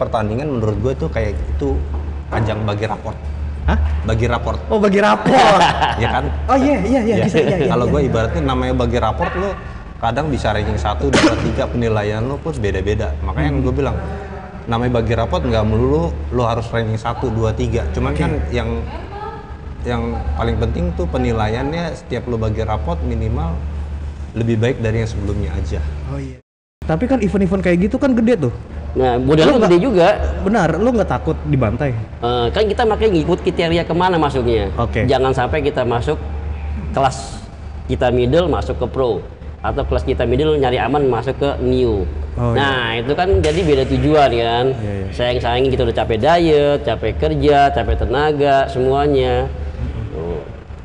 pertandingan menurut gue tuh kayak itu ajang bagi raport. Hah? Bagi raport. Oh, bagi raport. Ya kan? Oh iya. Kalau gue ibaratnya namanya bagi raport, lo kadang bisa ranking 1, 2, 3 penilaian lo pun beda-beda. Makanya gue bilang namanya bagi raport nggak melulu lo harus ranking 1, 2, 3. Cuman kan yang paling penting tuh penilaiannya setiap lo bagi raport minimal lebih baik dari yang sebelumnya aja. Oh iya. Tapi kan event-event kayak gitu kan gede tuh. Nah, modalnya gede juga. Benar, lu nggak takut dibantai? Kan kita makanya ngikut kriteria kemana masuknya. Oke. Jangan sampai kita masuk kelas kita middle masuk ke pro, atau kelas kita middle nyari aman masuk ke new. Oh, nah itu kan jadi beda tujuan kan. Iya. Sayang-sayangin kita udah capek diet, capek kerja, capek tenaga, semuanya.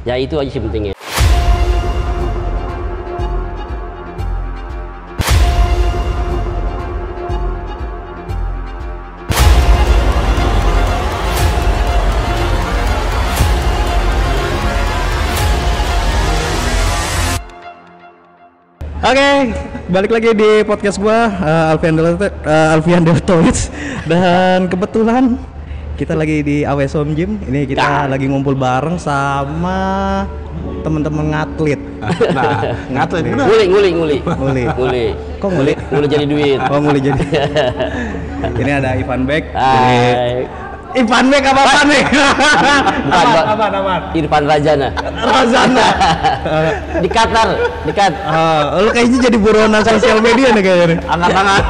Ya itu aja sih pentingnya. Oke, balik lagi di podcast gua Alfian Deltoids, dan kebetulan kita lagi di AWS Home Gym. Ini kita lagi ngumpul bareng sama teman-teman ngatlet. Nah, ngatlet bener. Nguli. Kok nguli? Nguli jadi duit. Oh, nguli jadi. Ini ada Ivan Beck. Hai. Ivan Beck apa nih? Apaan? Irfan Rajana. Di Qatar. Lu kayaknya jadi buronan sosial media nih kayaknya. Angkat.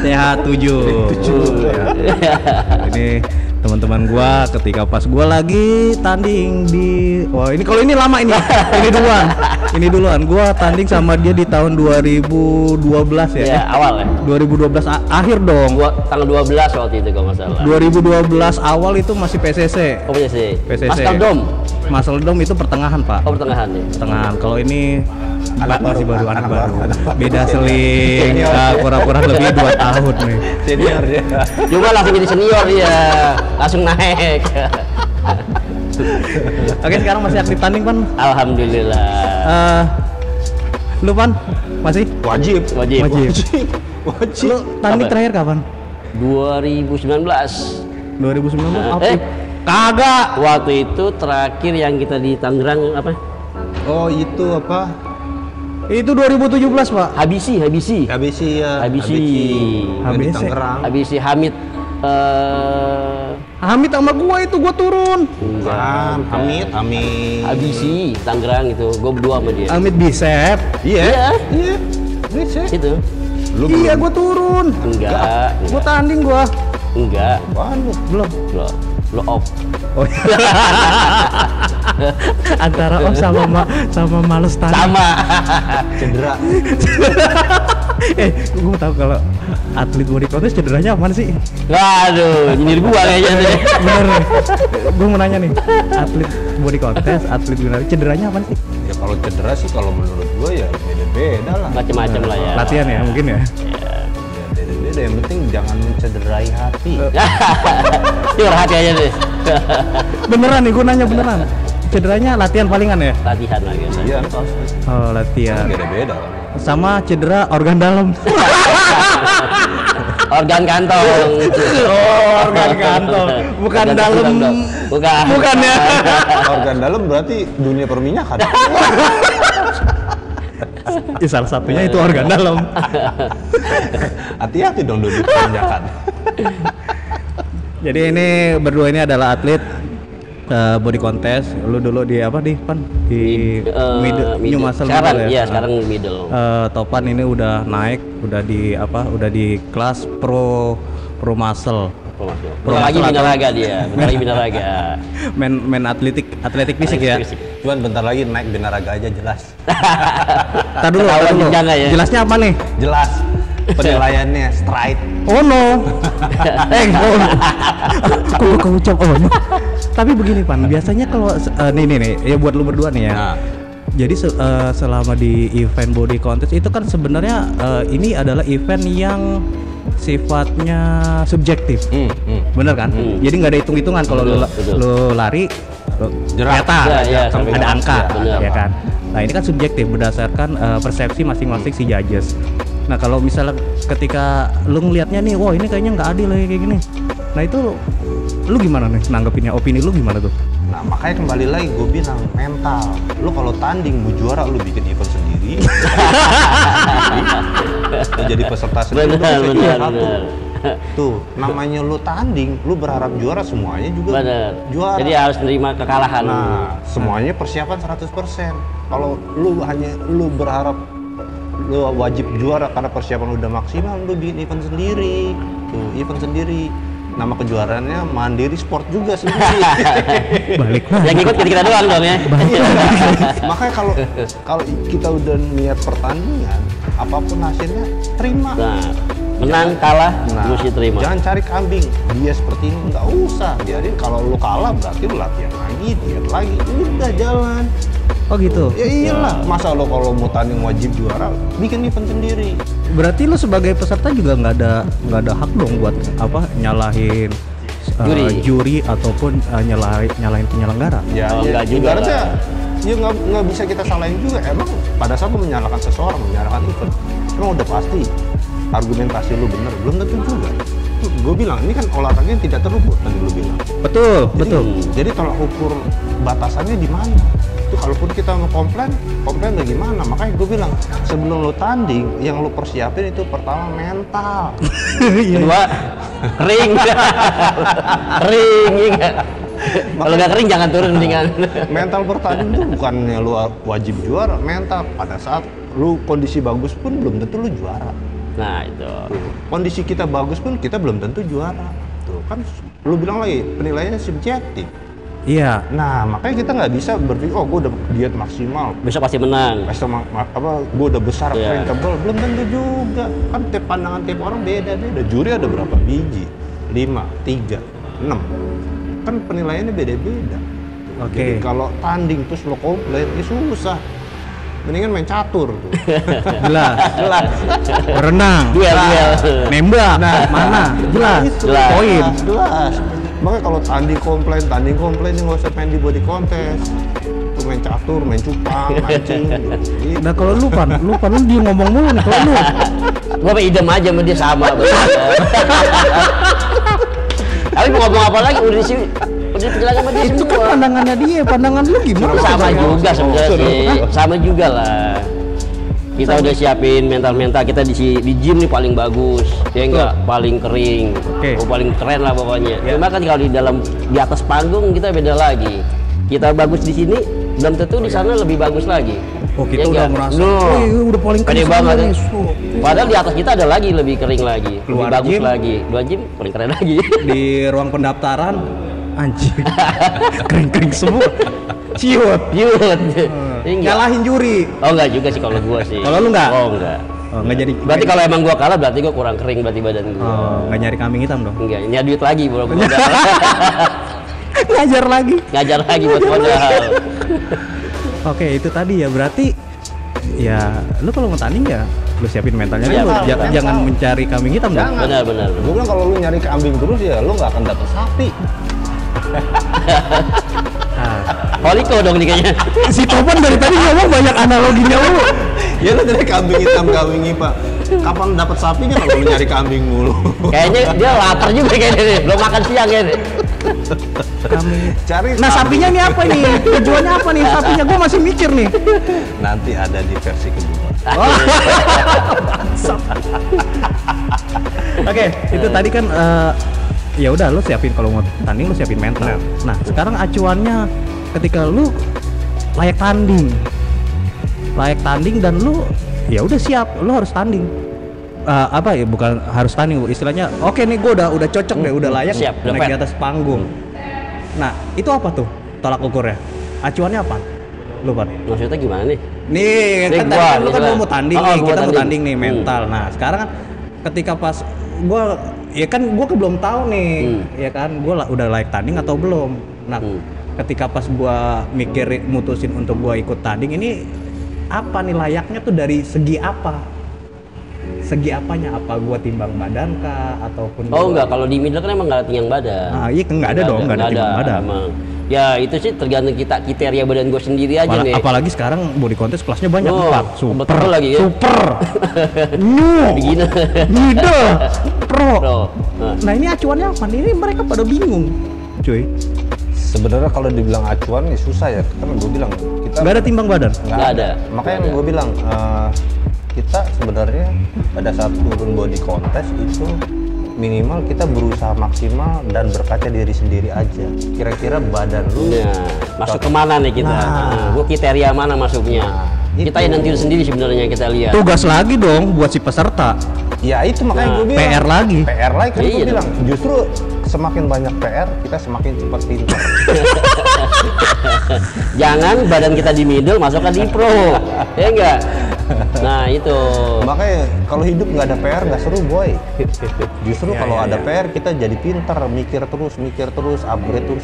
TH7. Ya. Ini teman-teman gua ketika pas gua lagi tanding di ini kalau ini lama ini. Ini duluan. Gua tanding sama dia di tahun 2012 ya. Ya, awal ya. 2012 akhir dong. Gua tanggal 12 waktu itu kalau nggak salah. 2012 awal itu masih PCC. Oh, PCC. Muscle Dome itu pertengahan, Pak. Oh, pertengahan ya. Pertengahan. Kalau ini anak baru. Beda seling, kurang lebih 2 tahun nih. Senior dia. Coba langsung jadi senior dia. Langsung naik. Oke, sekarang masih aktif tanding, Pan? Alhamdulillah. Lu, Pan? Masih? Wajib. Lu tanding terakhir kapan? 2019. 2019 aktif? Kagak. Waktu itu terakhir yang kita di Tangerang apa? Oh, itu apa? Itu 2017, Pak. Habisi ya. Habisi. Tangerang. Habisi Hamid. Hamid sama gua turun. Bukan, Hamid. Habisi Tangerang itu. Gua berdua sama dia. Hamid Bicep. Iya. Bicep. Itu. Iya, gua turun. Enggak. Gua tanding gua. Enggak. Belum. Lo off. Oh. Antara off sama males tanding. Sama. Cedera. Gue tahu kalau atlet body contest cederanya apaan sih? Waduh, nyindir gua kayaknya deh. Bener nih. Gue mau nanya nih, atlet body contest, atlet gunari cederanya apaan sih? Ya kalau cedera sih kalau menurut gua ya beda-beda lah. Macam-macam lah ya. Latihan ya mungkin ya. Beda-beda, yang penting jangan mencederai hati. Cur hati aja deh. Beneran nih, gue nanya beneran. Cederanya latihan palingan ya? Latihan lagi. Iya. Oh, latihan. Beda-beda. Sama cedera organ dalam. Organ kantong. Oh, organ kantong. Bukan dalam. Bukan ya. Organ dalam berarti dunia perminyakan. Salah satunya itu organ dalam. Hati-hati dong dunia perminyakan. Jadi ini berdua ini adalah atlet body contest. Lu dulu di apa nih, Pan? Di middle. New muscle sekarang middle, ya. Sekarang middle. Topan ini udah naik, udah di kelas pro muscle. Lagi binaraga dia, binaraga. main atletik fisik ya. Cuman bentar lagi naik binaraga aja jelas. Tar dulu. Ya? Jelasnya apa nih? Jelas. Penilaiannya straight. Oh no. Kok ucap oh no. Tapi begini, Pan, biasanya kalau nih ya buat lu berdua nih ya. Nah. Jadi selama di event body contest itu kan sebenarnya ini adalah event yang sifatnya subjektif. Bener kan? Jadi nggak ada hitung-hitungan kalau lu lari ternyata ada angka, ya kan. Nah, ini kan subjektif berdasarkan persepsi masing-masing si judges. Nah kalau misalnya ketika lu ngelihatnya nih, wah ini kayaknya nggak adil ya kayak gini. Nah itu lu gimana nih nanggepinnya? Opini lu gimana tuh? Nah makanya kembali lagi gue bilang mental. Lu kalau tanding mau juara lu bikin event sendiri. Lu jadi peserta sendiri. Benar, lu benar, satu. benar. Tuh namanya lu tanding, lu berharap juara semuanya juga Bener. juara. Jadi harus nerima kekalahan. Nah semuanya persiapan 100%. Kalau lu berharap lu wajib juara karena persiapan lu udah maksimal, lu bikin event sendiri. Tuh event sendiri. Nama kejuaraannya Mandiri Sport juga sendiri. Balik lah. Yang ikut kita doang dong ya. Makanya kalau kita udah niat pertandingan, apapun hasilnya terima. Nah, menang kalah mesti terima. Jangan cari kambing. Dia seperti ini nggak usah. Biarin kalau lu kalah berarti lu latihan lagi, diet lagi. Udah jalan. Oh gitu. Ya iyalah. Masa lo kalau mau tanding wajib juara, bikin event sendiri. Berarti lu sebagai peserta juga nggak ada hak dong buat apa nyalahin juri ataupun nyalahin penyelenggara. Ya, Oh, ya nggak juga ibaratnya lah. ya nggak bisa kita salahin juga. Emang pada saat lu menyalahkan seseorang, menyalahkan event, emang udah pasti argumentasi lu bener, belum tentu juga. Gue bilang ini kan olahraga yang tidak terukur tadi lu bilang. Betul. Jadi tolak ukur batasannya di mana? Itu kalaupun kita mau komplain bagaimana? Makanya gue bilang sebelum lu tanding, yang lu persiapin itu pertama mental. Kedua, ring. Ring, ya nggak? Kalau nggak kering jangan turun mendingan. Mental bertanding itu bukannya lu wajib juara, mental pada saat lu kondisi bagus pun belum tentu lu juara. Nah itu. Kondisi kita bagus pun kita belum tentu juara. Tuh kan lu bilang lagi penilaiannya subjektif. Iya. Nah makanya kita nggak bisa berpikir oh gue udah diet maksimal, Besok pasti menang. gue udah besar, Iya. keren, tebal, belum tentu juga. Kan pandangan tiap orang beda-beda. Juri ada berapa biji? 5, 3, 6. Kan penilaiannya beda-beda. Oke. Jadi kalau tanding terus lo komplain, ya susah. Mendingan main catur tuh. Jelas. Berenang. Duel. Nembak. Mana? Jelas. Jelas. Poin. Jelas. Makanya kalau tanding komplain nggak usah main di body contest. Tuh main catur, main cupang, mancing. Gitu. Nah kalau lu dia ngomong mulu nih kalau lu. Gua mah idem aja sama dia sama. Tapi mau ngomong apa lagi udah penjelasan sama dia Itu kan semua. pandangannya dia, pandangan lu gimana? Sama juga sebenarnya sih. Sama juga lah. Kita udah siapin mental kita di gym nih paling bagus, ya enggak paling kering, Oke. paling keren lah pokoknya. Cuma kan kalau di atas panggung kita beda lagi. Kita bagus di sini, belum tentu di sana lebih bagus lagi. Oh kita Ya udah enggak? merasa, No. udah paling Pede keren banget nih. ya. Padahal di atas kita ada lagi lebih kering lagi, Keluar lebih bagus gym. lagi. Dua gym paling keren lagi. Di ruang pendaftaran, anjing, kering semua. Ciut. Yud. Enggak. Nyalahin juri. Oh enggak juga sih kalau gua sih. Kalau lu enggak? Oh enggak. Oh, nggak jadi. Berarti kalau emang gua kalah berarti gua kurang kering berarti badan gua. Oh, nggak nyari kambing hitam dong. Enggak, nyari duit lagi bro. Gua Ngajar lagi. ngajar lagi buat modal. Oke, itu tadi ya berarti ya lu kalau mau tanding ya lu siapin mentalnya Iya, dulu. mental. Jangan mencari kambing hitam dong. Jangan. Benar. Gue bilang kalau lu nyari kambing terus ya lu nggak akan dapet sapi. Nah, Holiko dong nih kayaknya. si Topan dari tadi ngomong banyak analoginya lu. Ya lu dari kambing hitam, kambing hitam. Kapan dapet sapinya kalau lu nyari kambing mulu? Kayaknya dia lapar juga kayaknya nih. Belum makan siang ya nih. Kambing. Cari Nah, kambing. sapinya nih apa nih? Tujuannya apa nih? Sapinya gua masih mikir nih. Nanti ada di versi kedua. Oke, itu tadi kan ya udah lu siapin kalau mau tanding lu siapin mental. Nah, sekarang acuannya ketika lu layak tanding dan lu ya udah siap, lu harus tanding. Apa ya bukan harus tanding istilahnya. Oke nih gua udah cocok deh, udah layak Siap, udah naik di fit. atas panggung. Nah, itu apa tuh tolak ukurnya? Acuannya apa? Lu Pan? Maksudnya gimana nih? Nih, Nih, kan tadi gua, kan lu kan misalnya. mau tanding Oh, nih, gua kita mau tanding. tanding nih mental. Nah, sekarang kan ketika pas gua ya kan gua belum tahu nih, ya kan gua udah layak tanding atau belum. Nah, ketika pas gua mikir mutusin untuk gua ikut tanding ini apa nih layaknya tuh dari segi apa? Segi apanya? Apa gua timbang badan kah ataupun Oh gua- enggak, kalau di middle kan emang nggak ada timbang badan. Ah, iya kan nggak ada dong, nggak ada timbang badan. Emang. Ya itu sih tergantung kriteria badan gue sendiri aja nih. Apalagi sekarang body contest kelasnya banyak, 4 super betul lagi ya. Super new Begini. middle pro. Nah. Nah ini acuannya apa? Ini mereka pada bingung cuy. Sebenarnya kalau dibilang acuan ya susah ya, kan gue bilang kita Gak ada timbang badan. Nggak ada. Makanya gue bilang kita sebenarnya pada saat turun body contest itu minimal kita berusaha maksimal dan berkaca diri sendiri aja. Kira-kira badan lu Masuk kemana nih kita? Gue kriteria mana masuknya? Kita yang nentuin sendiri sebenarnya kita lihat. Tugas lagi dong buat si peserta. Ya itu makanya gue bilang PR lagi. PR lagi kan gue Iya bilang justru semakin banyak PR kita semakin cepat pintar. Jangan badan kita di middle masukkan di pro, ya enggak? Nah itu. Makanya kalau hidup nggak ada PR nggak seru boy. Justru kalau ada PR kita jadi pintar, mikir terus, upgrade terus.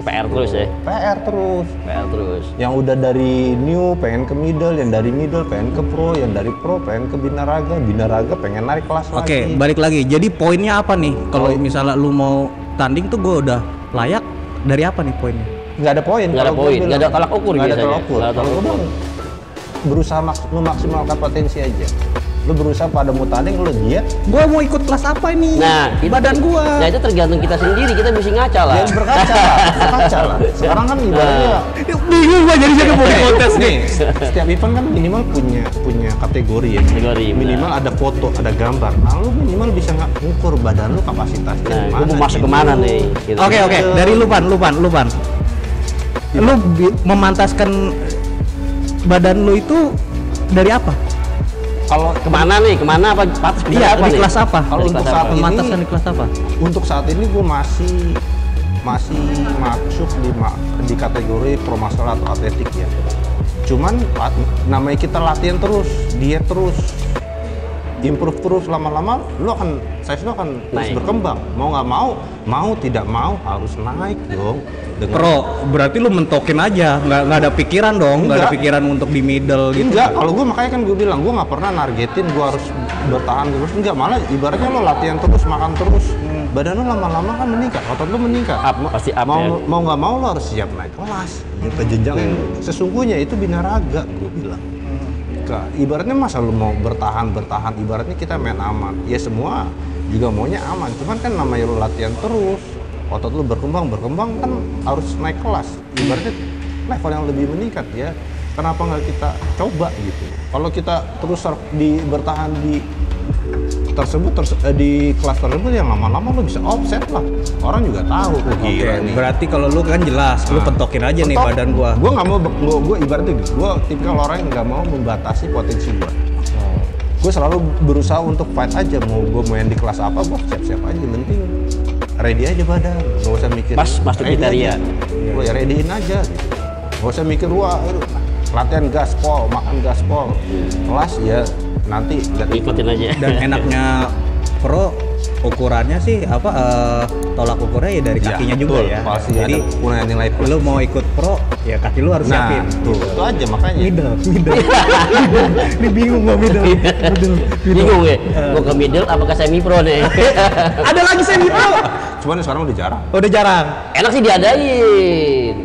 PR terus ya. PR terus. PR terus. Yang udah dari new pengen ke middle, yang dari middle pengen ke pro, yang dari pro pengen ke binaraga pengen narik kelas lagi. Oke, balik lagi. Jadi poinnya apa nih? Kalau misalnya lu mau tanding tuh gue udah layak, dari apa nih poinnya? Nggak ada poin. Nggak ada kalau gua poin, bilang. nggak ada tolak ukur Nggak ada biasanya. tolak ukur. Nggak ada Kalau tolak gue ukur. bilang berusaha memaksimalkan potensi aja. Lu berusaha pada mau tanding lu diet. Gue mau ikut kelas apa ini? Nah, badan gua. Nah itu tergantung kita sendiri, kita mesti ngaca lah. Ya berkaca lah. Sekarang kan ibaratnya Bingung gue jadi jaga body contest nih. setiap event kan minimal punya kategori ya. Kategori, Minimal ada foto, ada gambar. Nah, lu minimal bisa ngukur badan lu kapasitasnya Nah, gimana. gue mau masuk gitu. kemana nih? Gitu. Oke, dari lu Pan. Lu memantaskan badan lu itu dari apa? Kalau Kemana nih? Kemana apa? Patas Iya, apa di nih? kelas apa? Kalau Di untuk kelas saat apa? ini- Memantaskan di kelas apa? untuk saat ini gue masih masuk di kategori pro muscle atau atletik ya. Cuman namanya kita latihan terus, diet terus, improve terus, lama-lama size lu akan terus Naik. berkembang. Mau nggak mau tidak mau harus naik dong. Pro, berarti lu mentokin aja, nggak ada pikiran dong, nggak ada Enggak. pikiran untuk di middle gitu. Enggak, kalau gue makanya kan gue bilang gue nggak pernah nargetin gue harus bertahan terus. Enggak, malah ibaratnya lo latihan terus, makan terus, badan lo lama-lama kan meningkat, otot lo meningkat. Pasti up mau ya. mau nggak mau lo harus siap naik kelas. Ke jenjang yang sesungguhnya itu binaraga gue bilang. Ibaratnya masa lo mau bertahan, ibaratnya kita main aman. Ya semua juga maunya aman, cuman kan namanya lo latihan terus, otot lu berkembang kan harus naik kelas. Ibaratnya level yang lebih meningkat ya. Kenapa nggak kita coba gitu? Kalau kita terus bertahan di di kelas tersebut yang lama-lama lu bisa offset lah. Orang juga tahu gila nih. Berarti kalau lu kan jelas, lu pentokin aja nih Pentok. badan gua. Gua nggak mau, gua ibaratnya gua tipikal orang yang nggak mau membatasi potensi gua. Gue selalu berusaha untuk fight aja, mau yang di kelas apa, gue siap-siap aja, penting ready aja badan, nggak usah mikir Masuk kriteria. gue ya readyin aja gitu. Nggak usah mikir wah latihan gaspol, makan gaspol, kelas ya nanti Ikutin aja. Dan enaknya pro ukurannya sih tolak ukurnya ya dari kakinya juga betul, ya. pasti Jadi ada punya nilai plus. lu mau ikut pro ya kaki lu harus Nah, siapin. tuh, itu aja makanya. Middle. Ini bingung gua middle. Bingung ya? Gue ke middle apa ke semi pro nih? Ada lagi semi pro. Cuman sekarang udah jarang. Udah jarang. Enak sih diadain.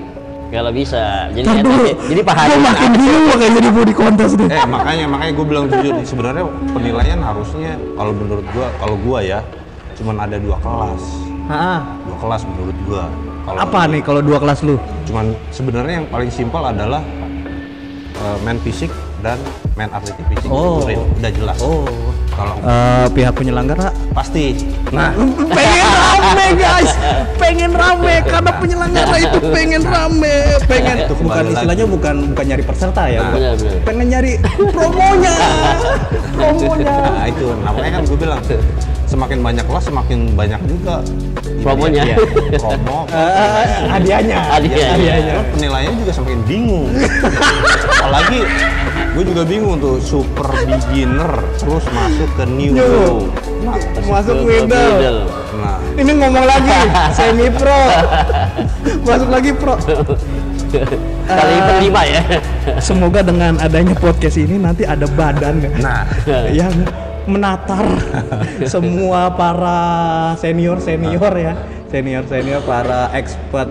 Kalau bisa. Jadi Ntar enak dulu. ya. Jadi pahami. Gua makin bingung makanya jadi body contest deh. Makanya gue bilang jujur sebenarnya penilaian harusnya kalau menurut gua ya cuman ada 2 kelas. 2 kelas menurut gua. Apa nih kalau 2 kelas lu? Cuman sebenarnya yang paling simpel adalah main fisik dan main atletik fisik. Oh. Itu udah jelas. Kalau Pihak penyelenggara pasti. Nah, pengen rame guys, pengen rame karena penyelenggara itu pengen rame, Itu kembali bukan lagi. istilahnya bukan nyari peserta ya, Nah. Benar. pengen nyari promonya. Nah itu namanya kan gue bilang semakin banyak kelas semakin banyak juga Promonya. Iya, promo. Hadiahnya. Hadiahnya. Kan penilaiannya juga semakin bingung. Apalagi gue juga bingung tuh super beginner terus masuk ke new. Nah, Masuk Ke middle. nah Ini ngomong lagi semi pro, masuk lagi pro. Kali kelima ya. Semoga dengan adanya podcast ini nanti ada badan nah yang menatar semua para senior ya senior para expert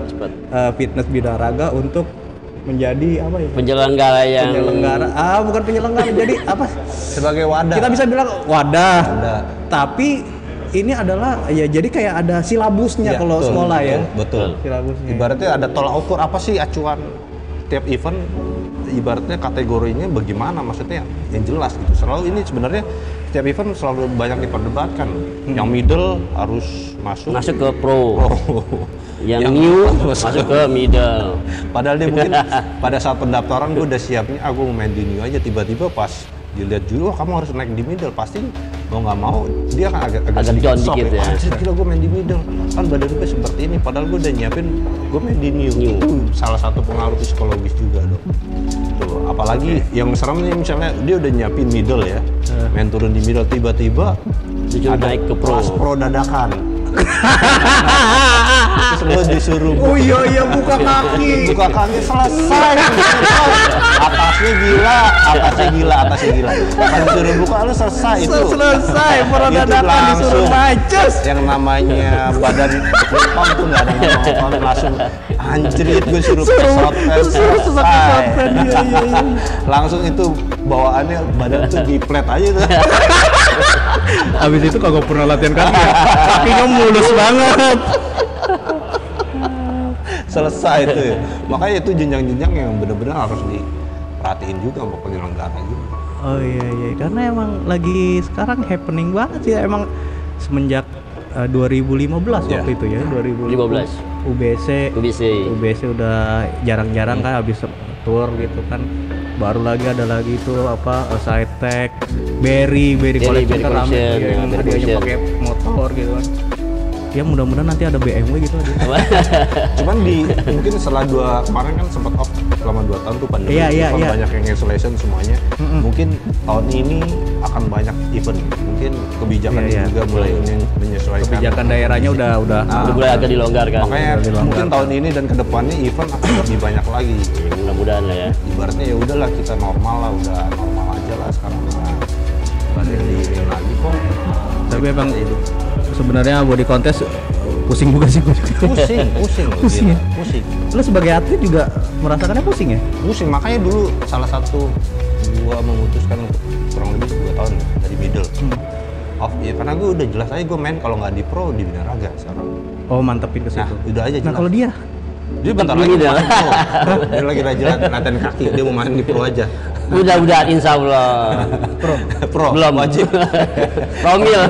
fitness bidang raga untuk menjadi apa ya? Penyelenggara yang Bukan penyelenggara, jadi apa? Sebagai wadah. Kita bisa bilang wadah. Tapi ini adalah ya jadi kayak ada silabusnya kalau sekolah ya. Betul. Silabusnya. Ibaratnya ada tolak ukur apa sih acuan tiap event, ibaratnya kategorinya bagaimana, maksudnya yang jelas gitu. Selalu ini sebenarnya setiap event selalu banyak diperdebatkan. Yang middle harus masuk ke pro. Yang new masuk ke middle. Padahal dia mungkin pada saat pendaftaran gue udah siapnya, gue mau main di new aja, tiba-tiba pas dilihat juga, kamu harus naik di middle, pasti mau nggak mau dia kan agak down dikit ya. Gila gue main di middle, kan badan gue seperti ini, padahal gue udah nyiapin gue main di new. Itu salah satu pengaruh psikologis juga dong. Tuh, apalagi yang serem nih misalnya dia udah nyiapin middle ya, main turun di middle, tiba-tiba ada naik ke pro dadakan. Terus lo disuruh iya buka kaki selesai. atasnya gila pas disuruh buka lu selesai itu pro dadakan disuruh macet. Yang namanya badan pom tuh nggak ada ngomong langsung anjrit, gue suruh pesot langsung itu bawaannya badan tuh di plate aja tuh. Abis itu kagak pernah latihan kaki ya? Kakinya mulus banget. Selesai itu ya. Makanya itu jenjang-jenjang yang benar-benar harus diperhatiin juga sama penyelenggara juga. Oh iya, karena emang lagi sekarang happening banget sih emang semenjak 2015 waktu itu ya, 2015 UBC udah jarang-jarang kan habis tour gitu kan. Baru lagi ada lagi itu apa side tag Berry collection kan rame yang hadiahnya pakai motor gitu kan. Ya mudah-mudahan nanti ada BMW gitu aja. Cuman mungkin setelah kemarin kan sempat off selama 2 tahun tuh pandemi. Iya. Banyak yang cancellation semuanya. Mungkin tahun ini akan banyak event. Mungkin kebijakan juga mulai menyesuaikan. Kebijakan daerahnya udah mulai agak dilonggarkan. Makanya mungkin tahun ini dan kedepannya event akan lebih banyak lagi. Mudah-mudahan lah ya. Ibaratnya ya udahlah kita normal aja lah sekarang. Banyak di ini lagi kok. Tapi emang sebenarnya body contest pusing juga sih gue. Pusing. Lu sebagai atlet juga merasakannya pusing ya? Pusing, makanya dulu salah satu gua memutuskan untuk kurang lebih 2 tahun dari middle. Off ya karena gue udah jelas aja gue main kalau nggak di pro di binaraga sekarang. Oh mantepin ke situ. Nah, udah aja jelas. Nah kalau dia bentar lagi dia lagi rajin latihan kaki, dia mau main di pro aja. Mudah-mudahan insya Allah. Pro belum wajib. Promil.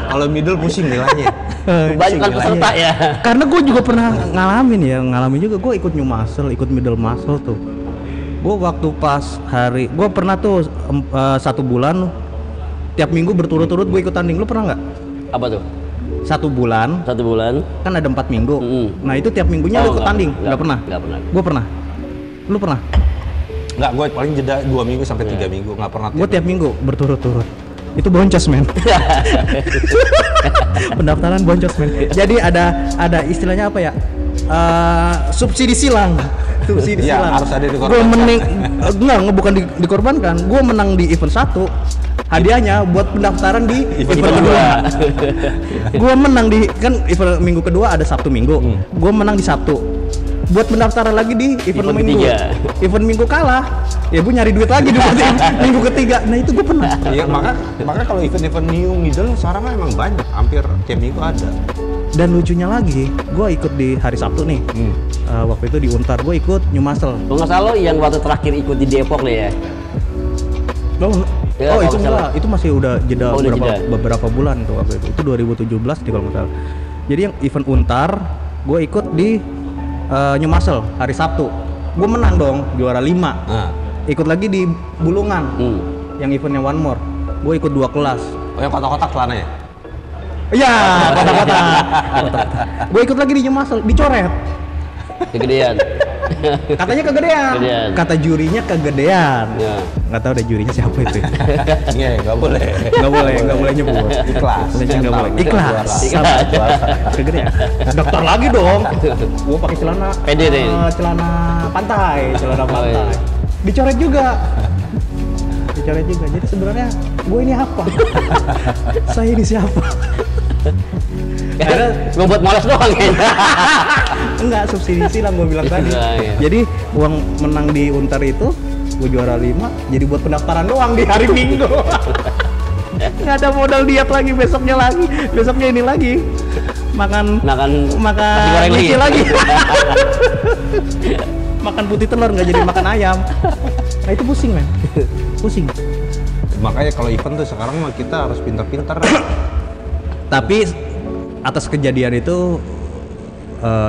Kalau middle pusing nilainya. Banyak peserta ya. Karena gue juga pernah ngalamin juga. Gue ikut new muscle, ikut middle muscle tuh. Gue waktu pas gue pernah tuh 1 bulan tiap minggu berturut-turut gue ikut tanding. Lu pernah nggak? Apa tuh? 1 bulan kan ada 4 minggu. Nah itu tiap minggunya lu ikut tanding? Nggak pernah. Gue pernah. Lu pernah? Nggak, gue paling jeda 2 minggu sampai 3 minggu, nggak pernah. Gue tiap minggu berturut-turut. Itu boncos men. Pendaftaran boncos men. Jadi ada istilahnya apa ya? Subsidi silang. Harus ada dikorbankan. Gue bukan dikorbankan. Gue menang di event 1. Hadiahnya buat pendaftaran di event kedua. Gue menang di kan event minggu kedua ada Sabtu Minggu. Gue menang di Sabtu. Buat pendaftaran lagi di event minggu. Event minggu kalah, ya gue nyari duit lagi di minggu ketiga. Nah itu gue pernah. Iya maka kalau event-event new middle sekarang kan emang banyak, hampir tiap minggu ada. Dan lucunya lagi, gue ikut di hari Sabtu nih. Waktu itu di Untar, gue ikut New Muscle. Kalau nggak salah yang waktu terakhir ikut di Depok nih ya. Oh itu enggak, itu masih udah jeda beberapa bulan tuh waktu itu. Itu 2017 nih kalau nggak salah. Jadi yang event Untar, gue ikut di New Muscle hari Sabtu. Gue menang dong, juara 5. Ikut lagi di Bulungan, yang eventnya One More. Gue ikut 2 kelas. Oh yang kotak-kotak celana ya? Iya, kotak-kotak. Gue ikut lagi di New Muscle, dicoret. Kegedean. Katanya kegedean. Kata jurinya kegedean. Ya. Nggak tahu deh jurinya siapa itu. Iya, nggak boleh nyebut. Ikhlas. Nggak boleh. Ikhlas. Kegedean. Daftar lagi dong. Gue pakai celana. Pede deh. Celana pantai. Dicoret juga. Jadi sebenarnya gue ini apa? Saya ini siapa? Ngebuat malas doang ya. Enggak, subsidi silang gue bilang tadi. Iya. Jadi uang menang di Untar itu gue juara 5, jadi buat pendaftaran doang di hari Minggu. Nggak ada modal diet lagi, besoknya ini lagi makan goreng nasi lagi. Makan putih telur, nggak jadi makan ayam. Nah itu pusing men, pusing. Makanya kalau event tuh sekarang mah kita harus pintar-pintar. Tapi atas kejadian itu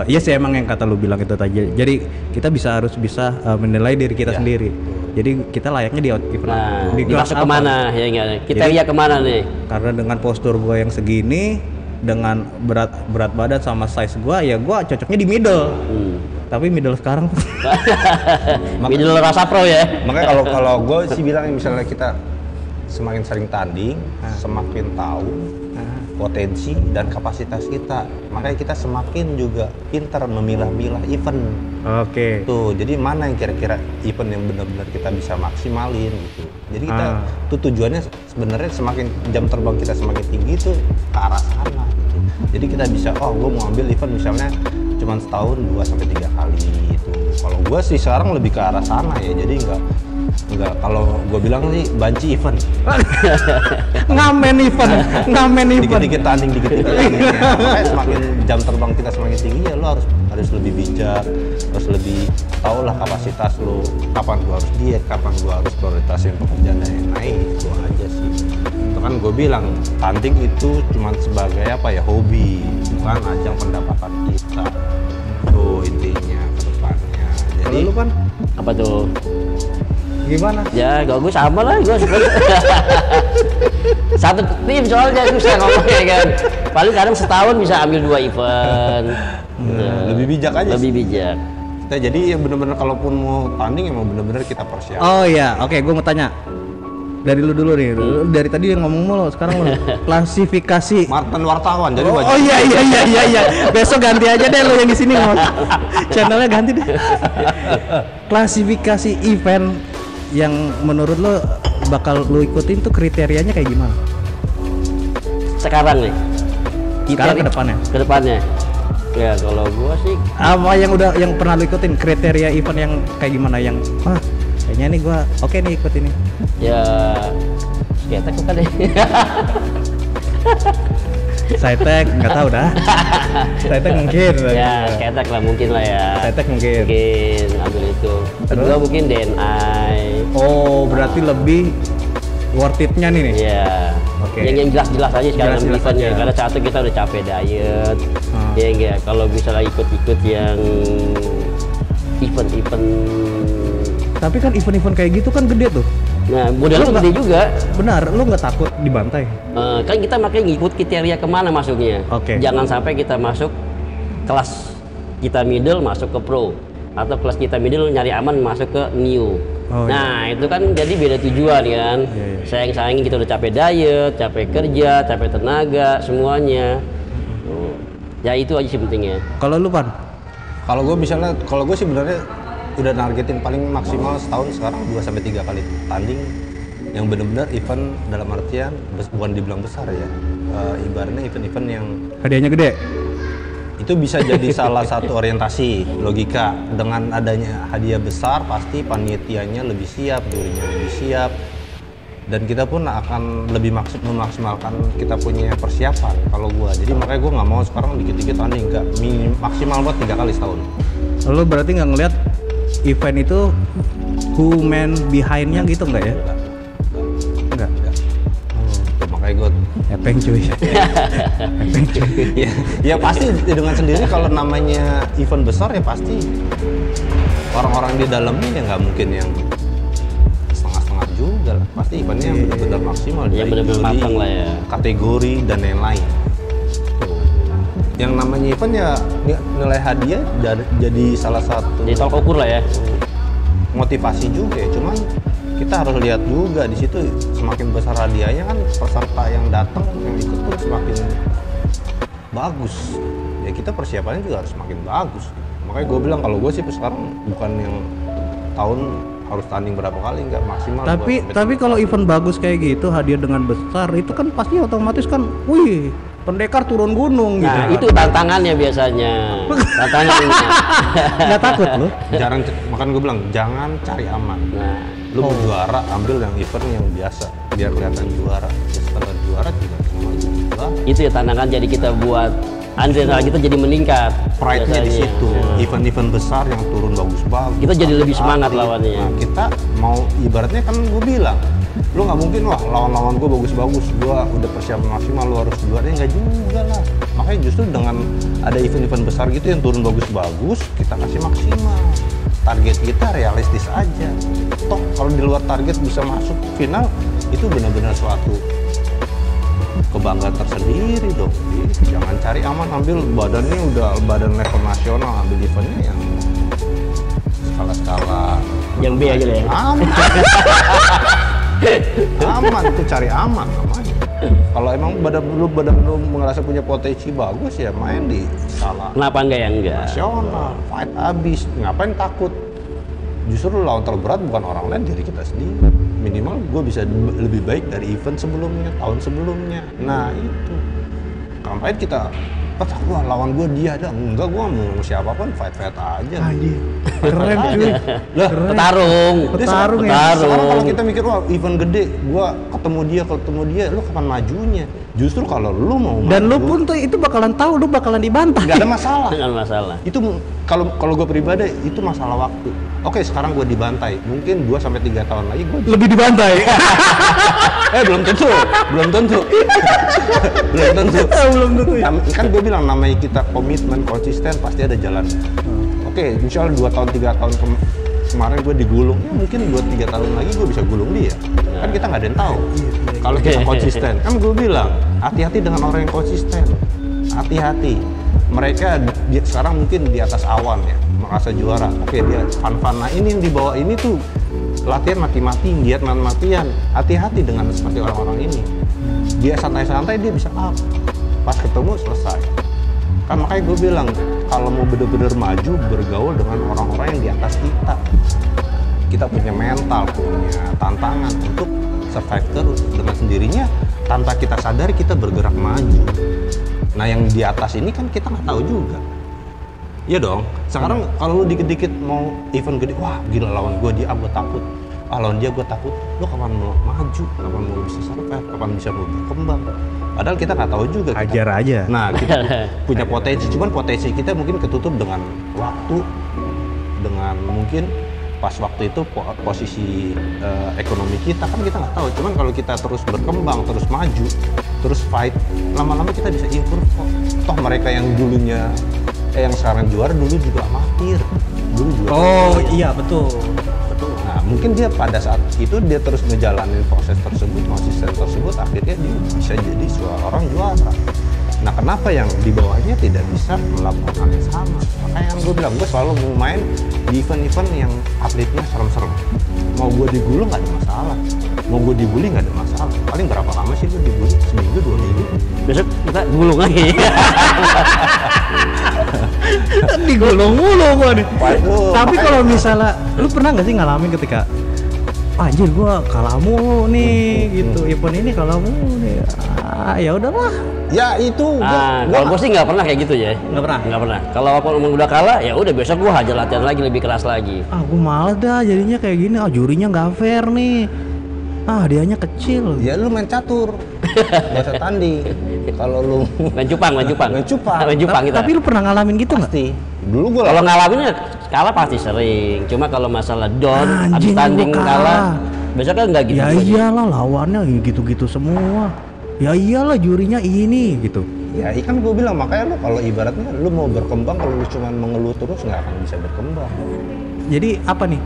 iya sih emang yang kata lu bilang itu tadi. Jadi kita harus bisa menilai diri kita sendiri. Jadi kita layaknya di event Nah, di kelas dimasuk apa? kemana ya enggak? Kita Jadi- lihat kemana nih? Karena dengan postur gue yang segini, dengan berat badan sama size gue, ya gue cocoknya di middle. Tapi middle sekarang Middle rasa pro ya. Makanya kalau gue sih bilang misalnya kita semakin sering tanding, semakin tahu potensi dan kapasitas kita. Makanya kita semakin juga pintar memilah-milah event. Oke. Tuh, jadi mana yang kira-kira event yang benar-benar kita bisa maksimalin gitu. Jadi kita tuh tujuannya sebenarnya semakin jam terbang kita semakin tinggi tuh ke arah sana gitu. Jadi kita bisa, oh gue mau ambil event misalnya cuma setahun 2-3 kali gitu. Kalau gue sih sekarang lebih ke arah sana ya. Jadi enggak kalau gue bilang sih banci event. ngamen event. Dikit-dikit tanding ya. Makanya semakin jam terbang kita semakin tinggi ya lo harus lebih bijak, harus lebih tahu lah kapasitas lo, kapan gua harus diet, kapan gua harus prioritasin pekerjaan dan yang lain. Itu aja sih. Itu kan gue bilang tanding itu cuma sebagai apa ya, hobi, bukan ajang pendapatan kita. Tuh intinya ke depannya. Jadi Kalau lu kan Apa tuh? gimana? Ya, gue sama lah, gue satu tim soalnya susah ngomongnya kan. Paling kadang setahun bisa ambil 2 event. lebih bijak aja Lebih sih. bijak. Kita jadi ya bener-bener kalaupun mau tanding ya mau bener-bener kita persiapkan. Oh iya, oke, gue mau tanya dari lu dulu nih. Lu dari tadi yang ngomong mulu, sekarang lu klasifikasi. Martin wartawan jadi Oh iya. Besok ganti aja deh lo yang di sini ngomong. Channelnya ganti deh. Klasifikasi event yang menurut lo bakal lo ikutin tuh kriterianya kayak gimana? Sekarang nih. Sekarang ke depannya. Ke depannya. Ya kalau gue sih Apa yang pernah lo ikutin, kriteria event yang kayak gimana, yang kayaknya nih gua oke nih ikut ini. ya skatek bukan deh. Saitek nggak tahu dah. Saitek mungkin. Ya skatek lah mungkin lah ya. Saitek mungkin. Mungkin ambil itu. Terus? Kedua mungkin DNI. Oh, berarti lebih worth it-nya nih. Iya. Oke. Yang jelas-jelas aja sekarang Jelas-jelas eventnya. aja. Karena satu kita udah capek diet. Hmm. Ya enggak. Kalau misalnya ikut-ikut yang event-event. Tapi kan event-event kayak gitu kan gede tuh. Nah modalnya Lu gede juga. Benar, lu nggak takut dibantai? Kan kita makanya ngikut kriteria kemana masuknya. Oke. Jangan sampai kita masuk kelas kita middle masuk ke pro, atau kelas kita middle nyari aman masuk ke new. Oh, nah itu kan jadi beda tujuan kan. Iya. Sayang-sayangin kita udah capek diet, capek kerja, capek tenaga, semuanya. Tuh. Ya itu aja sih pentingnya. Kalau lu Pan? Kalau gue sih sebenarnya udah nargetin paling maksimal setahun sekarang 2-3 kali tanding yang benar-benar event dalam artian bukan dibilang besar ya, ibaratnya event-event yang Hadiahnya gede? itu bisa jadi salah satu orientasi logika. Dengan adanya hadiah besar pasti panitianya lebih siap, jurinya lebih siap, dan kita pun akan lebih memaksimalkan kita punya persiapan kalau gua. Jadi makanya gua nggak mau sekarang dikit-dikit tanding, nggak, maksimal buat 3 kali setahun. Lu berarti nggak ngeliat event itu who man behind-nya gitu nggak ya? Enggak. Tuh, makanya gua Epeng cuy. Epeng cuy. ya pasti dengan sendiri kalau namanya event besar ya pasti orang-orang di dalamnya ya nggak mungkin yang setengah-setengah juga lah. Pasti eventnya benar-benar maksimal Ya, dari benar-benar juri, matang lah ya. kategori dan lain-lain. Tuh. Yang namanya event ya nilai hadiah jadi salah satu Jadi tolak ukur lah ya. motivasi juga ya. Cuman kita harus lihat juga di situ semakin besar hadiahnya kan peserta yang datang yang ikut pun semakin bagus. Ya kita persiapannya juga harus semakin bagus. Makanya gue bilang kalau gue sih sekarang bukan yang tahun harus tanding berapa kali, nggak maksimal. Tapi kalau event bagus kayak gitu hadiah dengan besar itu kan pasti otomatis kan, wih pendekar turun gunung gitu. Nah, itu tantangannya biasanya. Tantangannya. Nggak takut lu? Makan gue bilang jangan cari aman. Nah, Lu mau juara ambil yang event yang biasa biar kelihatan juara. Ya, setelah juara juga sama aja. itu ya tantangan, jadi kita buat adrenalin kita jadi meningkat. Pride-nya di biasanya. situ. Event-event besar yang turun bagus-bagus. Kita jadi lebih atlet. semangat lawannya. Nah, kita mau ibaratnya kan gue bilang, lu nggak mungkin wah lawan-lawan gue bagus-bagus, gue udah persiapan maksimal, lu harus juara, nggak juga lah. Makanya justru dengan ada event-event besar gitu yang turun bagus-bagus, kita kasih maksimal. Target kita realistis aja. Toh kalau di luar target bisa masuk final, itu benar-benar suatu kebanggaan tersendiri dong. Jadi, jangan cari aman, ambil badannya udah badan level nasional, ambil eventnya yang skala-skala Yang B aja lah ya. aman. Aman itu cari aman namanya. Kalau emang badan lu merasa punya potensi bagus ya main di skala Kenapa enggak ya enggak? nasional, fight abis. Ngapain takut? Justru lawan terberat bukan orang lain, diri kita sendiri. Minimal gue bisa lebih baik dari event sebelumnya, tahun sebelumnya. Nah itu. Ngapain kita wah lawan gue dia ada, enggak, gue mau siapapun fight aja. Anjir. Keren cuy. Lah, Petarung. Petarung ya. sekarang kalau Petarung. kita mikir wah event gede, gua ketemu dia, lu kapan majunya? Justru kalau lu mau Dan lu maju, pun tuh itu bakalan tahu lu bakalan dibantai. nggak ada masalah. Dengan masalah. Itu kalau gue pribadi itu masalah waktu. Oke, sekarang gue dibantai, mungkin 2 sampai 3 tahun lagi gue Lebih dibantai. belum tentu. belum tentu. Belum tentu ya. Kan gue bilang namanya kita komitmen konsisten pasti ada jalan. Oke, misalnya 2 tahun 3 tahun kemarin gue digulung, ya mungkin 2-3 tahun lagi gue bisa gulung dia. Kan kita nggak ada yang tahu. Kalau kita konsisten, kan gue bilang hati-hati dengan orang yang konsisten. Hati-hati. Mereka sekarang mungkin di atas awan ya, merasa juara. Oke, dia fun-fun. Nah ini yang dibawa ini tuh latihan mati-mati, giat mati-matian. Hati-hati dengan seperti orang-orang ini. Dia santai-santai dia bisa up. Pas ketemu selesai. Kan makanya gue bilang kalau mau bener-bener maju bergaul dengan orang-orang yang di atas kita. Kita punya mental, punya tantangan untuk survive terus dengan sendirinya tanpa kita sadari kita bergerak maju. Nah yang di atas ini kan kita nggak tahu juga. Iya dong. Sekarang kalau lu dikit-dikit mau event gede, wah gila lawan gue dia, gue takut. Lawan dia gue takut. Lu kapan mau maju? Kapan mau bisa survive? Kapan bisa mau berkembang? Padahal kita nggak tahu juga. Ajar aja. Nah kita punya potensi, cuman potensi kita mungkin ketutup dengan waktu, dengan mungkin pas waktu itu posisi ekonomi kita kan kita nggak tahu. Cuman kalau kita terus berkembang, terus maju, terus fight, lama-lama kita bisa improve kok. Toh mereka yang dulunya yang sekarang juara dulu juga amatir, dulu juga. Oh iya betul. Nah mungkin dia pada saat itu dia terus ngejalanin proses tersebut, konsisten tersebut, akhirnya dia bisa jadi seorang juara. Nah kenapa yang di bawahnya tidak bisa melakukan hal yang sama? Makanya yang gue bilang, gue selalu mau main di event-event yang atletnya serem-serem. Mau gue digulung nggak ada masalah, mau gue dibully nggak ada masalah. Paling berapa lama sih gue dibully? Seminggu, 2 minggu. Besok kita gulung lagi. Digulung-gulung gua nih. Waduh, Tapi makanya- kalau misalnya lu pernah nggak sih ngalamin ketika anjir gua kalah mulu nih gitu, event ini kalah mulu nih. Ya udahlah. Ya itu, Kalau gue sih nggak pernah kayak gitu ya. Nggak pernah? Nggak pernah. Kalau aku udah kalah, ya udah besok gue hajar latihan lagi lebih keras lagi. Gua males dah jadinya kayak gini. Jurinya nggak fair nih. Dianya kecil. ya lu main catur, nggak usah tanding. Kalau lu Main cupang. Main cupang. Main cupang kita. Tapi lu pernah ngalamin gitu nggak? pasti. Dulu gue Kalau ngalaminnya kalah pasti sering. Cuma kalau masalah down, Anjing, habis tanding gua kalah. kalah, besok kan nggak gitu. Ya iyalah lawannya gitu-gitu semua. Ya iyalah jurinya ini gitu. ya ikan gue bilang makanya lu kalau ibaratnya lu mau berkembang, kalau lu cuma mengeluh terus nggak akan bisa berkembang. Jadi apa nih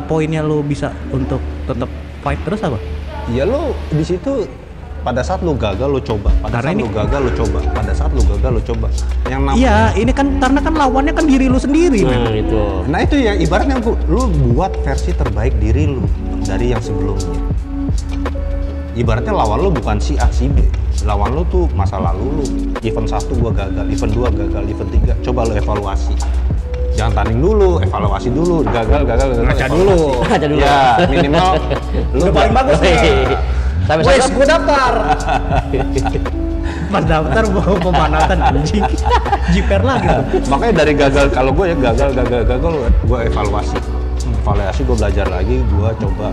poinnya lu bisa untuk tetap fight terus apa? Ya lu di situ pada saat lu gagal lu coba, pada Karena saat ini- lu gagal lu coba, pada saat lu gagal lu coba. Yang namanya Iya, ini kan karena kan lawannya kan diri lu sendiri, men. Nah itu. Nah itu yang ibaratnya lu buat versi terbaik diri lu dari yang sebelumnya. Ibaratnya lawan lu bukan si A, si B. Lawan lu tuh masa lalu lu. Event 1 gua gagal, event 2 gagal, event 3 coba lu evaluasi. Jangan tanding dulu, evaluasi dulu, gagal. Ngaca evaluasi. dulu. Ngaca dulu. Ya minimal lu Udah paling bagus nih. Sampai Wes, sekarang gua daftar. Pas daftar bawa pemanatan anjing. Jiper lagi tuh. Makanya dari gagal, kalau gue ya gagal, gue evaluasi. Gue belajar lagi, gue coba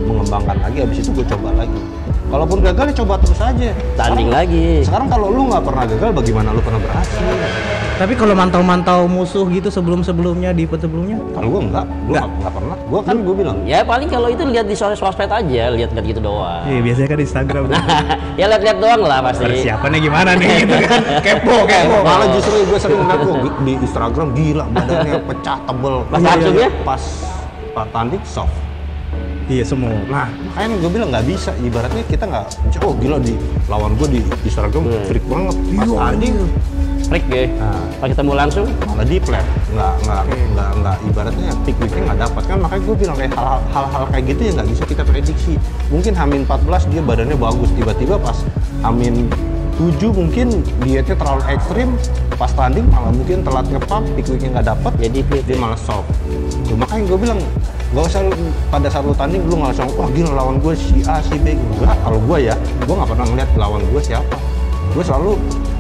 mengembangkan lagi, habis itu gue coba lagi. Kalaupun gagal ya coba terus aja. Tanding lagi. Sekarang kalau lu nggak pernah gagal, bagaimana lu pernah berhasil? Tapi kalau mantau-mantau musuh gitu sebelumnya di event sebelumnya? Kalau gue nggak pernah. Gue bilang. Ya paling kalau itu lihat di sosmed aja, lihat gitu doang. Iya, biasanya kan di Instagram. Ya lihat-lihat doang lah pasti. Persiapannya gimana nih gitu kan. Kepo. Malah justru gue sering ngeliat di Instagram gila badannya pecah tebel. Pas langsungnya? Pas tanding soft. Iya semua. Nah, makanya gue bilang nggak bisa. Ibaratnya kita nggak, oh gila di lawan gue di Instagram freak banget. Pas tanding Freak ya. Nah, pas ketemu langsung malah di flat. Nggak ibaratnya peak weeknya nggak dapat kan. Makanya gue bilang kayak hal-hal kayak gitu ya nggak bisa kita prediksi. Mungkin Hamin 14 dia badannya bagus, tiba-tiba pas Hamin 7 mungkin dietnya terlalu ekstrim, pas tanding malah mungkin telat ngepump, peak weeknya nggak dapat, jadi dia malah soft. Makanya gue bilang gak usah pada saat lu tanding lu nggak langsung wah gila lawan gue si A si B. Enggak, kalau gue ya gue nggak pernah ngeliat lawan gue siapa. Gue selalu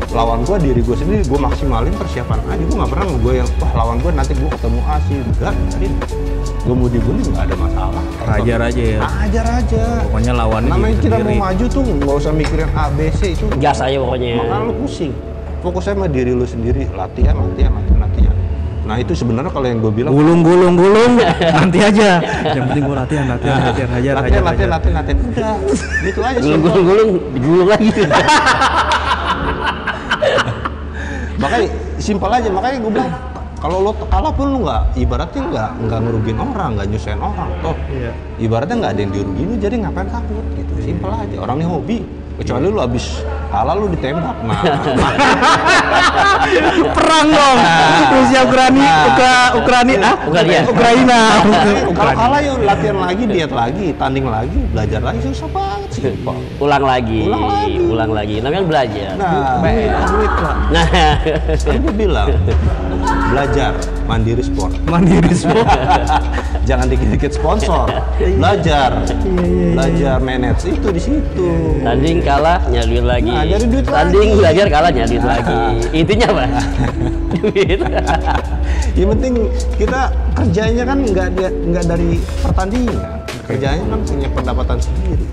lawan gue diri gue sendiri, gue maksimalin persiapan aja. Gue nggak pernah gue yang wah lawan gue nanti gue ketemu A si. Enggak, gue mau dibully nggak ada masalah. Ajar aja ya. Ajar aja. Pokoknya lawannya namanya kita sendiri. mau maju tuh nggak usah mikirin A B C itu. gas aja pokoknya. Makanya lu pusing. Fokusnya sama diri lu sendiri, latihan. Nah itu sebenarnya kalau yang gue bilang gulung nanti aja. Yang penting gue latihan aja. Latihan. Udah, gitu aja. Digulung lagi. Makanya simpel aja. Makanya gue bilang kalau lo kalah pun lu nggak, ibaratnya nggak ngerugin orang, nggak nyusahin orang. Toh, ibaratnya nggak ada yang dirugiin, jadi ngapain takut gitu. Simpel aja. Orangnya hobi. Kecuali lu abis kalah lu ditembak. Nah. Perang dong. Rusia Ukraina. Kalau kalah yuk latihan lagi, diet lagi, tanding lagi, belajar lagi, susah banget sih. Ulang lagi. Namanya belajar. Nah, duit lah. Nah, kan gue bilang belajar mandiri sport. Jangan dikit-dikit sponsor. Belajar manage itu di situ. tanding kalah nyari duit lagi. Nah, nyari duit tanding lagi. belajar kalah nyari duit lagi. Intinya apa? Duit. Yang penting kita kerjanya kan nggak dari pertandingan. Kerjanya kan punya pendapatan sendiri.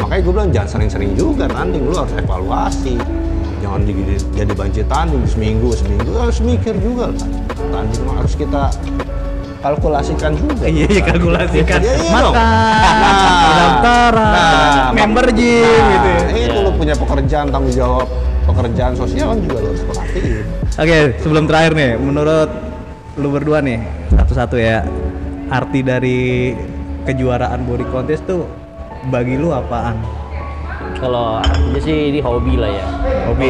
Makanya gue bilang jangan sering-sering juga tanding, lu harus evaluasi. Jangan jadi banjir tanding seminggu harus mikir juga lah. Tanding harus kita kalkulasikan juga. Iya kalkulasikan. Iya, makan, pendaftaran, member gym gitu. Itu lu punya pekerjaan tanggung jawab, pekerjaan sosial kan juga lu harus perhatiin. Oke, sebelum terakhir nih, menurut lu berdua nih satu-satu ya, arti dari kejuaraan body contest tuh bagi lu apaan? Kalau artinya sih ini hobi lah ya.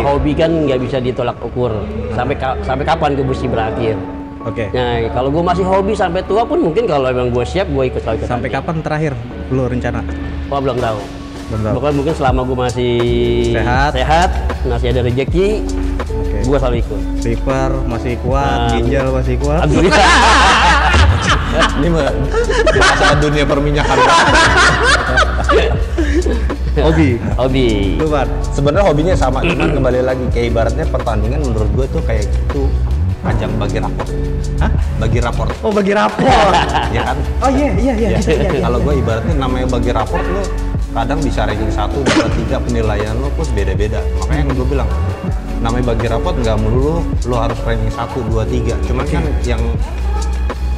Hobi kan nggak bisa ditolak ukur. Sampai kapan gue mesti berakhir? Oke. Nah, kalau gue masih hobi sampai tua pun mungkin kalau emang gue siap gue ikut lagi. Sampai kapan terakhir lu rencana? Wah, belum tahu. Belum tahu. Pokoknya mungkin selama gue masih sehat, masih ada rezeki, gue selalu ikut. Liver masih kuat, ginjal masih kuat. Ini masalah dunia perminyakan. Hobi. Lu Bar? Sebenarnya hobinya sama, cuman kembali lagi kayak ibaratnya pertandingan menurut gue tuh kayak gitu ajang bagi raport. Hah? Bagi raport. Oh, bagi raport. Ya kan? Oh iya. Kalau gue ibaratnya namanya bagi raport lo kadang bisa ranking 1, 2, 3 penilaian lo pun beda-beda. Makanya gue bilang namanya bagi raport nggak melulu lo harus ranking 1, 2, 3. Cuman kan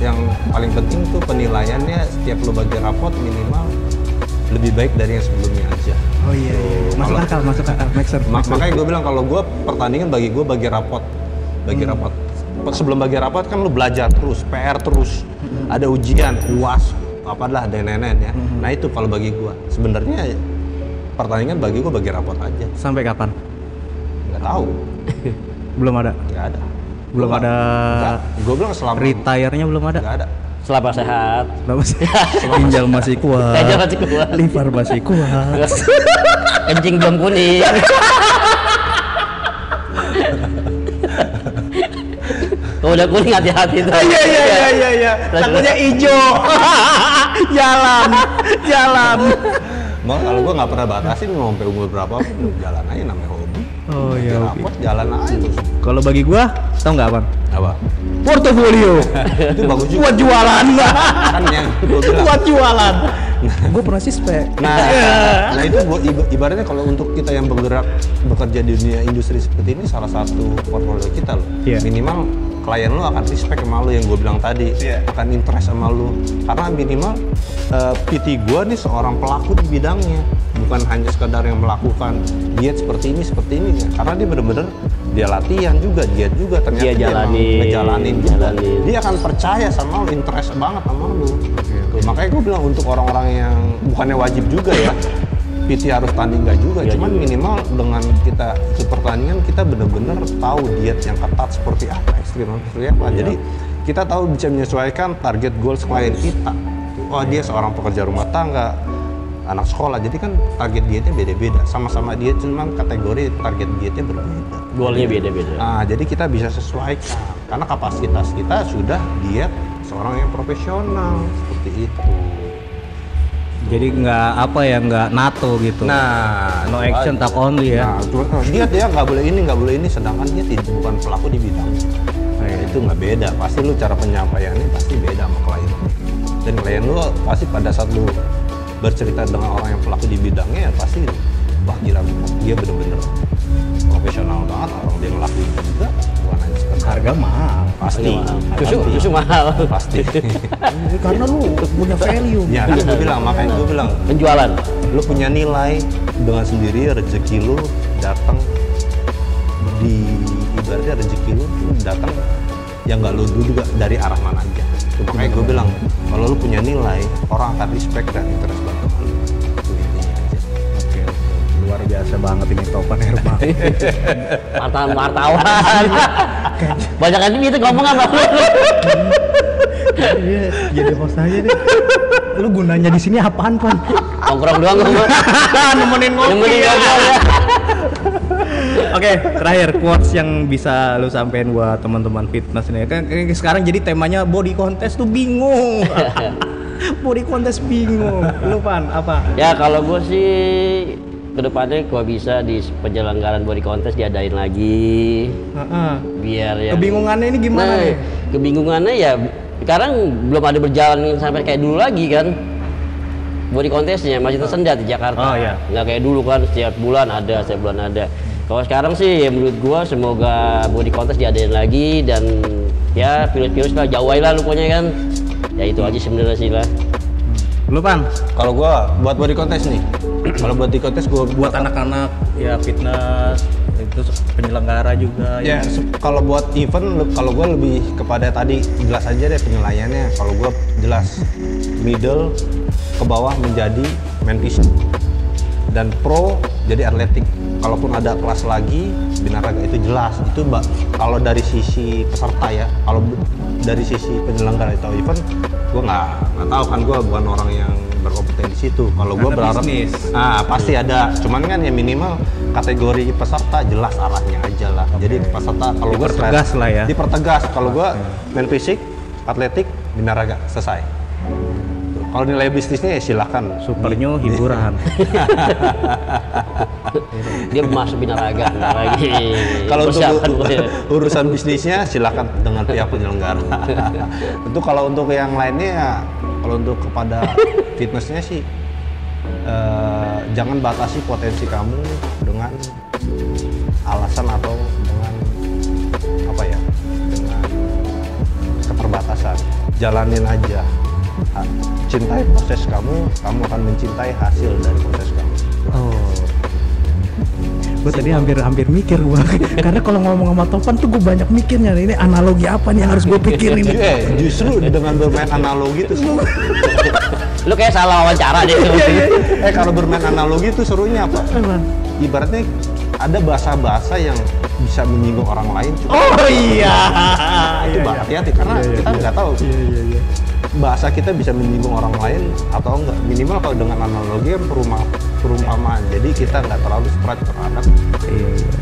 yang paling penting tuh penilaiannya setiap lo bagi raport minimal lebih baik dari yang sebelumnya aja. Oh iya. Masuk akal. Make sense. Makanya gue bilang kalau gue pertandingan bagi gue bagi raport. Sebelum bagi raport kan lu belajar terus, PR terus, ada ujian, UAS, apalah dan lain-lain ya. Nah itu kalau bagi gua, sebenarnya pertandingan bagi gua bagi raport aja. Sampai kapan? Nggak tahu. Belum ada. Nggak ada. Belum ada. Gua bilang selama retire-nya belum ada. Nggak ada. Selama sehat. Ginjal masih kuat. Liver masih kuat. Kencing belum kuning. Kalau udah kuning hati-hati tuh. Iya. Takutnya hijau. Jalan. Kalau gue nggak pernah batasin mau sampai umur berapa pun jalan aja namanya hobi. Oh iya. Rapot jalan aja terus. Kalau bagi gua, tau nggak Pan? Apa? Portofolio. Itu bagus juga. Buat jualan. Kan yang gue bilang. Buat jualan. Gue pernah sih spek. Nah itu ibaratnya kalau untuk kita yang bergerak bekerja di dunia industri seperti ini salah satu portfolio kita loh. Iya. Minimal klien lo akan respect sama lo yang gue bilang tadi, akan interest sama lo. Karena minimal PT gue nih seorang pelaku di bidangnya, bukan hanya sekadar yang melakukan diet seperti ini karena dia bener-bener dia latihan juga, diet juga, ternyata dia ngejalanin juga. Dia akan percaya sama lo, interest banget sama lo. Tuh, makanya gue bilang untuk orang-orang yang bukannya wajib juga ya PT harus tanding nggak juga, cuman minimal dengan kita ikut pertandingan kita bener-bener tahu diet yang ketat seperti apa, ekstrim seperti apa. Jadi kita tahu bisa menyesuaikan target goals klien kita. Oh dia seorang pekerja rumah tangga, anak sekolah, jadi kan target dietnya beda-beda. Sama-sama diet, cuman kategori target dietnya berbeda. Goalnya beda-beda. Nah jadi kita bisa sesuaikan karena kapasitas kita sudah diet seorang yang profesional seperti itu. Jadi nggak NATO gitu. Nah, no action tak only ya. Nah, dia nggak boleh ini, sedangkan dia bukan pelaku di bidang. Itu nggak beda. Pasti lu cara penyampaiannya pasti beda sama klien. Dan klien lu pasti pada saat lu bercerita dengan orang yang pelaku di bidangnya, pasti wah gila, dia bener-bener profesional banget, orang dia ngelakuin juga, bukan hanya sekedar Harga mahal. pasti. Susu mahal. Pasti. Karena lu punya value. Ya kan gue bilang, makanya gue bilang Penjualan. lu punya nilai dengan sendiri, rezeki lu datang di ibaratnya rezeki lu tuh datang yang nggak lu juga dari arah mana aja. Tuh, makanya gue bilang kalau lu punya nilai, orang akan respect dan interest banget sama lu. Itu intinya aja. Oke. Luar biasa banget ini Topan Herbal. Wartawan. Banyak kan gitu ngomong sama lu. Iya, jadi host aja deh. Lu gunanya di sini apaan, Pan? Nongkrong doang ngomong. Nemenin ngopi. Ya. Oke, terakhir quotes yang bisa lu sampein buat teman-teman fitness nih. Kan sekarang jadi temanya body contest tuh bingung. Body contest bingung. Lu Pan, apa? Ya kalau gue sih kedepannya kalau bisa di penyelenggaraan body contest diadain lagi. Biar ya. Kebingungannya ini gimana nih? Kebingungannya ya sekarang belum ada berjalan sampai kayak dulu lagi kan. Body contestnya masih tersendat di Jakarta. Oh iya. Nggak kayak dulu kan setiap bulan ada. Kalau sekarang sih ya menurut gua semoga body contest diadain lagi dan ya virus-virus lah jauhin lah lu pokoknya kan. Ya itu aja sebenarnya sih lah. Lu Pan? Kalau gua buat body contest nih, kalau buat body contest gua Buat anak-anak ya fitness itu penyelenggara juga. ya kalau buat event kalau gua lebih kepada tadi jelas aja deh penilaiannya. Kalau gua jelas middle ke bawah menjadi main fisik dan pro jadi atletik. Kalaupun ada kelas lagi binaraga itu jelas itu kalau dari sisi peserta ya. Kalau dari sisi penyelenggara itu event gue nggak tahu kan, gue bukan orang yang berkompeten di situ. Kalau gue berharap pasti ada, cuman kan ya minimal kategori peserta jelas arahnya aja lah. Jadi peserta kalau gue dipertegas lah ya. Dipertegas. Kalau gue main fisik, atletik, binaraga selesai. Kalau nilai bisnisnya ya silakan. Supernya hiburan. Dia masuk binaraga lagi. Kalau untuk urusan bisnisnya silakan dengan pihak penyelenggara. Tentu kalau untuk yang lainnya ya, kalau untuk kepada fitnessnya sih jangan batasi potensi kamu dengan alasan atau dengan apa ya, dengan keterbatasan. Jalanin aja. Cintai proses kamu akan mencintai hasil dari proses kamu. Oh. Gue tadi hampir mikir gue, karena kalau ngomong sama Topan tuh gue banyak mikirnya. Ini analogi apa nih yang harus gue pikirin? Justru dengan bermain analogi itu lu kayak salah wawancara deh. Kalau bermain analogi itu serunya apa? Ibaratnya ada bahasa-bahasa yang bisa menyinggung orang lain. Oh iya. Itu hati-hati karena kita nggak tahu. Bahasa kita bisa menyinggung orang lain atau enggak. Minimal kalau dengan analogi kan perumpamaan. Jadi kita nggak terlalu strike terhadap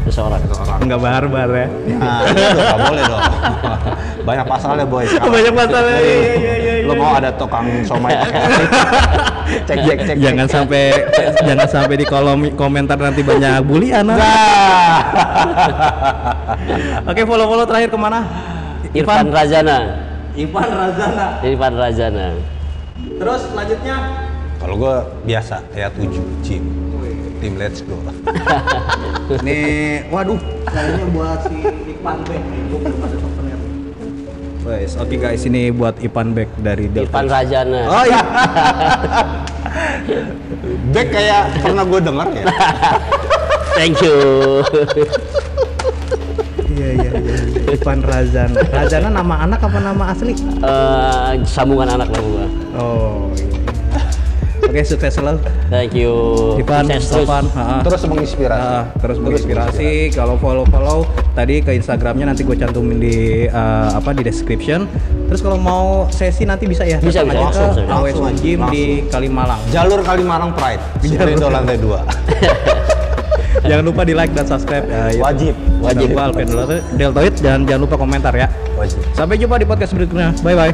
seseorang. Nggak barbar ya. Nah, itu nggak boleh dong. Banyak pasalnya boy. Banyak pasalnya. Lo mau ada tukang somai pakai Cek. jangan sampai di kolom komentar nanti banyak bulian. Oke, follow terakhir kemana? Irfan Razana. Irfan Razana. Terus selanjutnya? Kalau gue biasa ya 7 Jim. Tim Let's Go. Nih, waduh, kayaknya buat si Ipan Beck nih, gue belum ada souvenir. Guys, oke guys, ini buat Ipan Beck dari Irfan Razana. Oh iya. Beck kayak pernah gue dengar ya. Thank you. Iya. Ipan Razana. Razana nama anak apa nama asli? Sambungan anak lah gua. Oh. Iya. Oke, sukses selalu. Thank you. Ipan, Terus menginspirasi. Kalau follow tadi ke Instagramnya nanti gue cantumin di di description. Terus kalau mau sesi nanti bisa ya? Bisa. Langsung ke Gym di Kalimalang. Jalur Kalimalang Pride. Jalur lantai 2. Jangan lupa di like dan subscribe. Wajib. Alpen Deltoid dan jangan lupa komentar ya. Wajib. Sampai jumpa di podcast berikutnya. Bye bye.